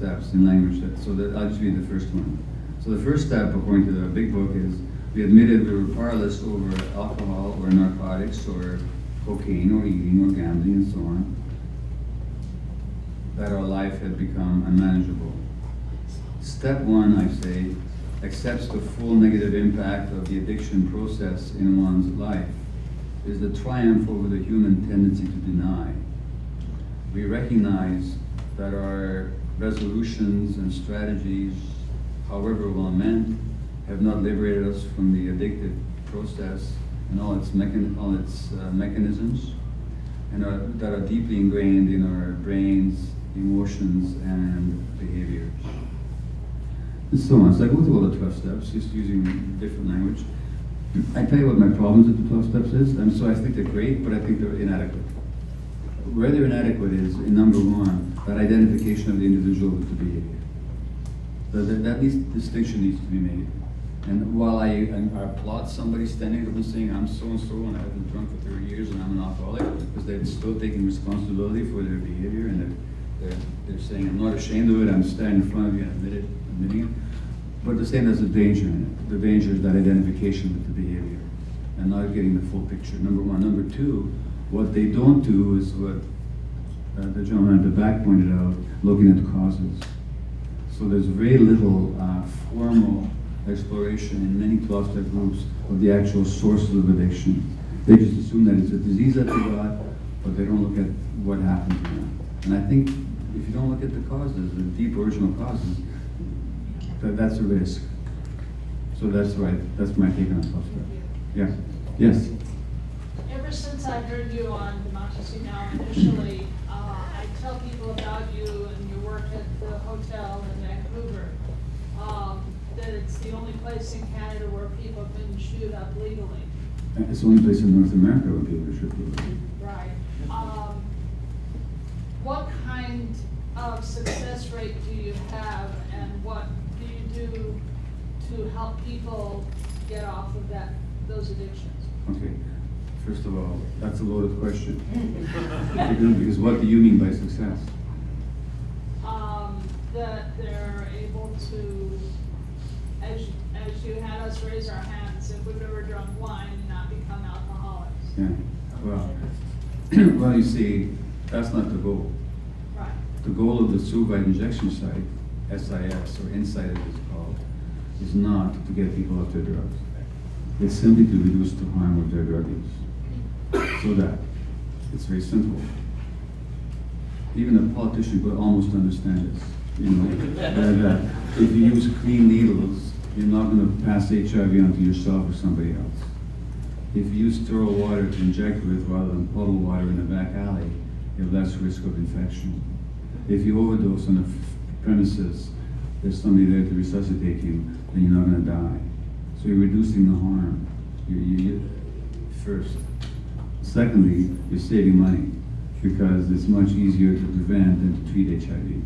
steps in language. So that I'll just read the first one. So the first step, according to the big book, is we admitted we were powerless over alcohol or narcotics or cocaine or eating or gambling and so on, that our life had become unmanageable. Step one, I say, accepts the full negative impact of the addiction process in one's life, is the triumph over the human tendency to deny. We recognize that our resolutions and strategies, however well meant, have not liberated us from the addictive process and all its mechanisms, and that are deeply ingrained in our brains, emotions, and behaviors. And so on. So I go through all the 12 steps, just using different language. I tell you what my problems with the 12 steps is, and so I think they're great, but I think they're inadequate. Where they're inadequate is, in number one, that identification of the individual with the behavior. That distinction needs to be made. And while I applaud somebody standing up and saying, I'm so-and-so, and I've been drunk for 30 years, and I'm an alcoholic, because they're still taking responsibility for their behavior, and they're saying, I'm not ashamed of it, I'm standing in front of you and admitting it. But the same, there's a danger in it. The danger is that identification with the behavior, and not getting the full picture, number one. Number two, what they don't do is what the gentleman at the back pointed out, looking at causes. So there's very little formal exploration in many 12-step groups of the actual sources of addiction. They just assume that it's a disease that they got, but they don't look at what happened to them. And I think if you don't look at the causes, the deep original causes, that's a risk. So that's right. That's my take on 12-step. Yeah. Yes. Ever since I heard you on Democracy Now! Initially, I tell people about you and your work at the hotel in Vancouver, that it's the only place in Canada where people can shoot up legally. It's the only place in North America where people are shooting. Right. What kind of success rate do you have, and what do you do to help people get off of those addictions? Okay. First of all, that's a loaded question. Because what do you mean by success? That they're able to, as you had us raise our hands, if we've ever drunk wine, not become alcoholics. Yeah. Well, you see, that's not the goal. Right. The goal of the Suvite injection site, SIS, or Insight as it's called, is not to get people off their drugs. It's simply to reduce the harm of their drug use. So that it's very simple. Even a politician could almost understand this. You know, that if you use clean needles, you're not going to pass HIV onto yourself or somebody else. If you use sterile water to inject with rather than puddle water in a back alley, you have less risk of infection. If you overdose on a premises, there's somebody there to resuscitate you, then you're not going to die. So you're reducing the harm. First. Secondly, you're saving money because it's much easier to prevent than to treat HIV.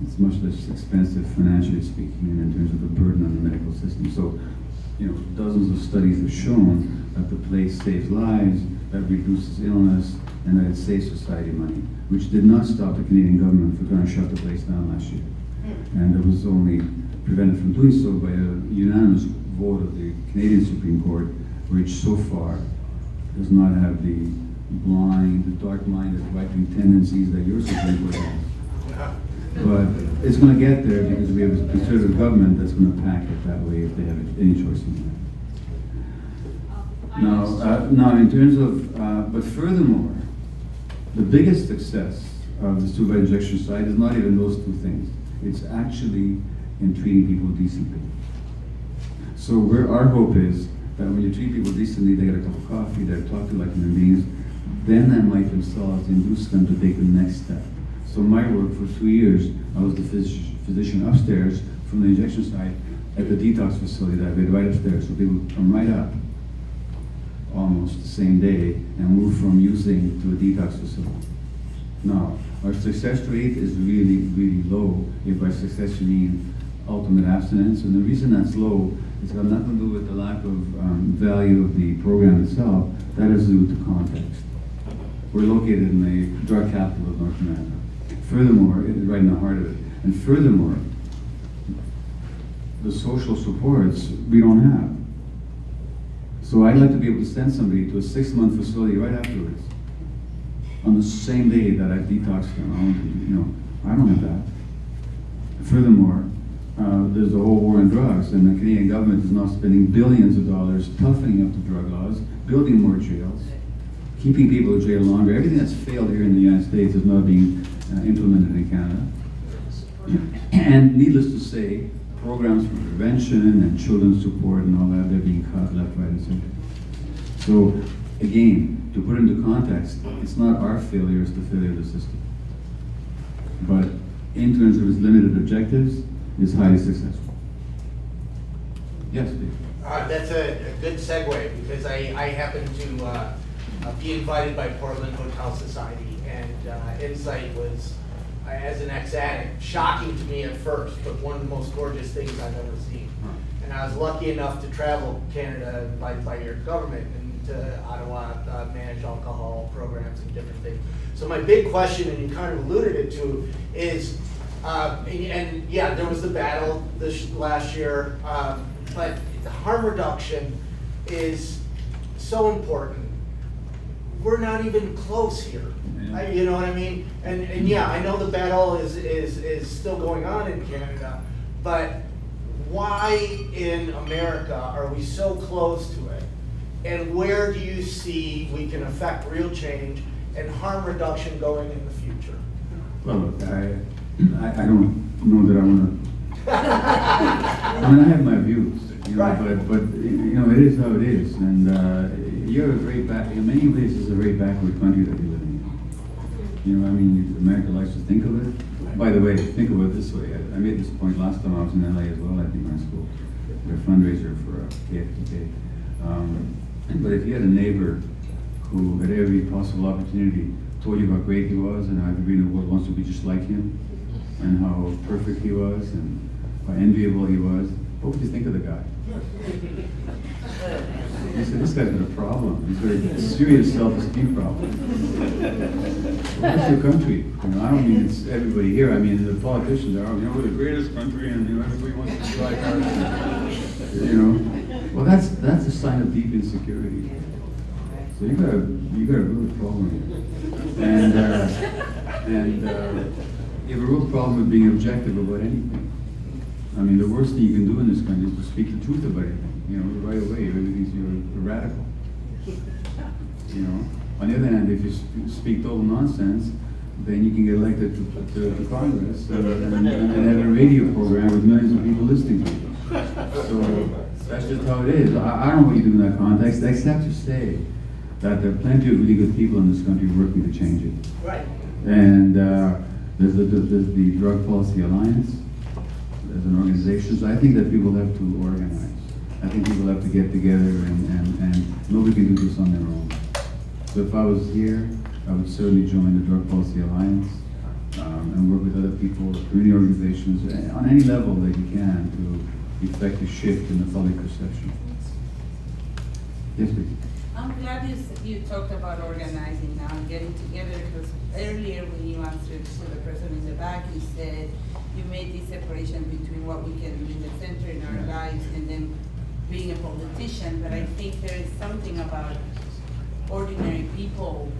It's much less expensive financially speaking and in terms of the burden on the medical system. So, dozens of studies have shown that the place saves lives, that reduces illness, and that it saves society money, which did not stop the Canadian government from trying to shut the place down last year. And it was only prevented from doing so by a unanimous vote of the Canadian Supreme Court, which so far does not have the blind, the dark-minded, right-wing tendencies that your Supreme Court has. But it's going to get there because we have a conservative government that's going to pack it that way if they have any choice in that. Now, in terms of, but furthermore, the biggest success of the Suvite injection site is not even those two things. It's actually in treating people decently. So where our hope is that when you treat people decently, they get a cup of coffee, they're talked to like human beings, then that might themselves induce them to take the next step. So my work for 2 years, I was the physician upstairs from the injection site at the detox facility that I made right upstairs. So people come right up almost the same day and move from using to a detox facility. Now, our success rate is really, really low. If by success you mean ultimate abstinence, and the reason that's low it's got nothing to do with the lack of value of the program itself. That has to do with the context. We're located in the drug capital of North America. Furthermore, it is right in the heart of it. And furthermore, the social supports we don't have. So I'd like to be able to send somebody to a 6-month facility right afterwards, on the same day that I've detoxed them. I don't have that. Furthermore, there's a whole war on drugs, and the Canadian government is now spending billions of dollars toughening up the drug laws, building more jails, keeping people in jail longer. Everything that's failed here in the United States is now being implemented in Canada. And needless to say, programs for prevention and children's support and all that, they're being cut left, right, and center. So, again, to put it into context, it's not our failure, it's the failure of the system. But in terms of its limited objectives, it's highly successful. Yes, Steve? That's a good segue, because I happen to be invited by Portland Hotel Society, and Insight was, as an ex-addict, shocking to me at first, but one of the most gorgeous things I've ever seen. And I was lucky enough to travel Canada, invited by your government, and to Ottawa, manage alcohol programs and different things. So my big question, and you kind of alluded it to, is, and yeah, there was the battle this last year, but the harm reduction is so important. We're not even close here. Yeah. You know what I mean? And yeah, I know the battle is still going on in Canada, but why in America are we so close to it? And where do you see we can affect real change and harm reduction going in the future? Well, look, I don't know that I want to. I mean, I have my views, Right. but it is how it is, and you're a very in many ways, it's a very backward country that you live in. America likes to think of it. By the way, think of it this way. I made this point last time I was in LA as well. I think I spoke at a fundraiser for KFTK. But if you had a neighbor who had every possible opportunity, told you how great he was and how everybody in the world wants to be just like him, and how perfect he was and how enviable he was, what would you think of the guy? You said, this guy's got a problem. He's got a serious self-esteem problem. What's your country? I don't mean it's everybody here. I mean the politicians are, we're the greatest country, and everybody wants to be like us. Well, that's a sign of deep insecurity. So you got a real problem here, and you have a real problem with being objective about anything. I mean, the worst thing you can do in this country is to speak the truth about everything. Right away, everything's you're a radical. On the other hand, if you speak total nonsense, then you can get elected to Congress and have a radio program with millions of people listening to you. So that's just how it is. I don't know what you do in that context, except to say that there are plenty of really good people in this country working to change it. Right. And there's the Drug Policy Alliance. As an organization, so I think that people have to organize. I think people have to get together, and nobody can do this on their own. So if I was here, I would certainly join the Drug Policy Alliance and work with other people, community organizations, on any level that you can to effect a shift in the public perception. Yes, please. I'm glad you talked about organizing now and getting together, because earlier when you answered to the person in the back, you said you made this separation between what we can do in the center in our lives and then being a politician. But I think there is something about ordinary people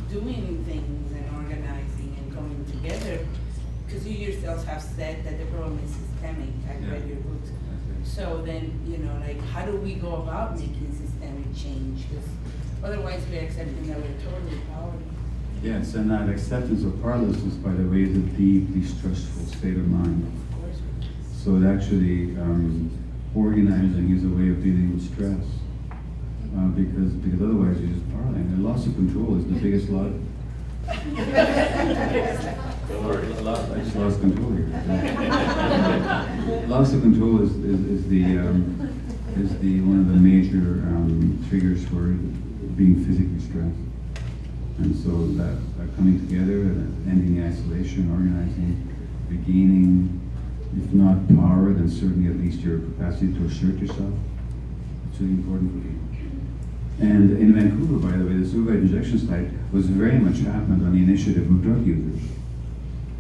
doing things and organizing and coming together, because you yourselves have said that the problem is systemic. I read your books. So then, how do we go about making systemic change? Because otherwise we're accepting that we're totally powerless. Yes, and that acceptance of powerlessness, by the way, is a deeply stressful state of mind. Of course. So it actually, organizing is a way of dealing with stress. Because otherwise you're just parlaying. And loss of control is the biggest loss. I just lost control here. Loss of control is the one of the major triggers for being physically stressed. And so that coming together, ending the isolation, organizing, regaining, if not power, then certainly at least your capacity to assert yourself. It's really important for people. And in Vancouver, by the way, the suicide injection site was very much happened on the initiative of drug users.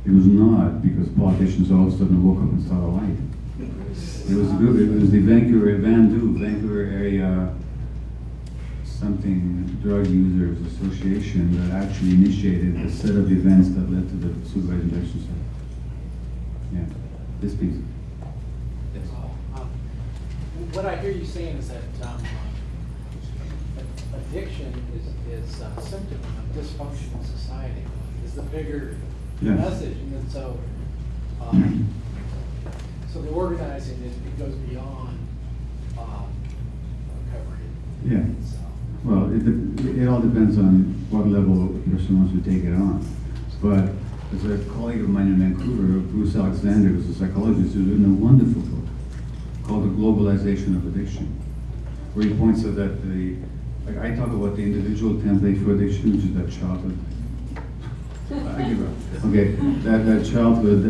It was not because politicians all of a sudden woke up and saw the light. It was good. It was the Vancouver area something drug users association that actually initiated a set of events that led to the supervised injection site. Yeah, this piece. What I hear you saying is that addiction is a symptom of dysfunction in society, is the bigger Yeah. message, and then so, so the organizing, it goes beyond recovery. Yeah. So, Well, it all depends on what level a person wants to take it on. But as a colleague of mine in Vancouver, Bruce Alexander, who's a psychologist, who's written a wonderful book called The Globalization of Addiction, where he points out that like I talk about the individual template for addiction, which is that childhood. I give up. Okay, that childhood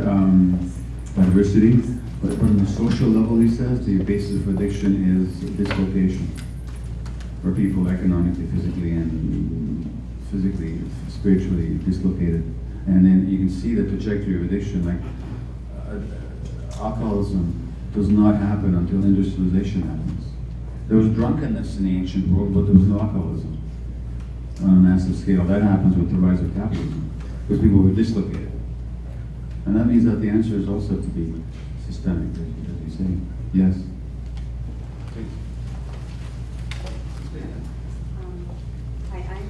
diversity, but on the social level, he says, the basis of addiction is dislocation. For people economically, physically, spiritually dislocated. And then you can see the trajectory of addiction, like alcoholism does not happen until industrialization happens. There was drunkenness in the ancient world, but there was no alcoholism on a massive scale. That happens with the rise of capitalism, because people were dislocated. And that means that the answer is also to be systemic, as you say. Yes? Hi, I'm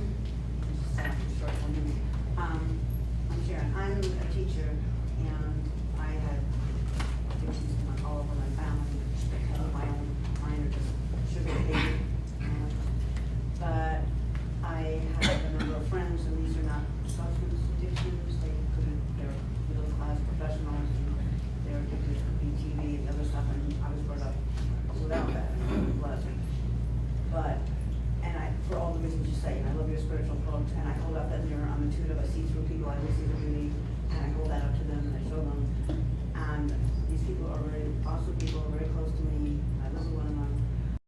Sharon. I'm a teacher, and I had addictions all over my family. I have my own minor just sugar addiction. But I have a number of friends, and these are not substance addictions. They're middle class professionals, and they're addicted to BTV and other stuff. And I was brought up without that. I'm blessed. But for all the reasons you say, and I love your spiritual approach, and I hold up that mirror, I'm intuitive, I see through people, I will see the beauty, and I hold that up to them, and I show them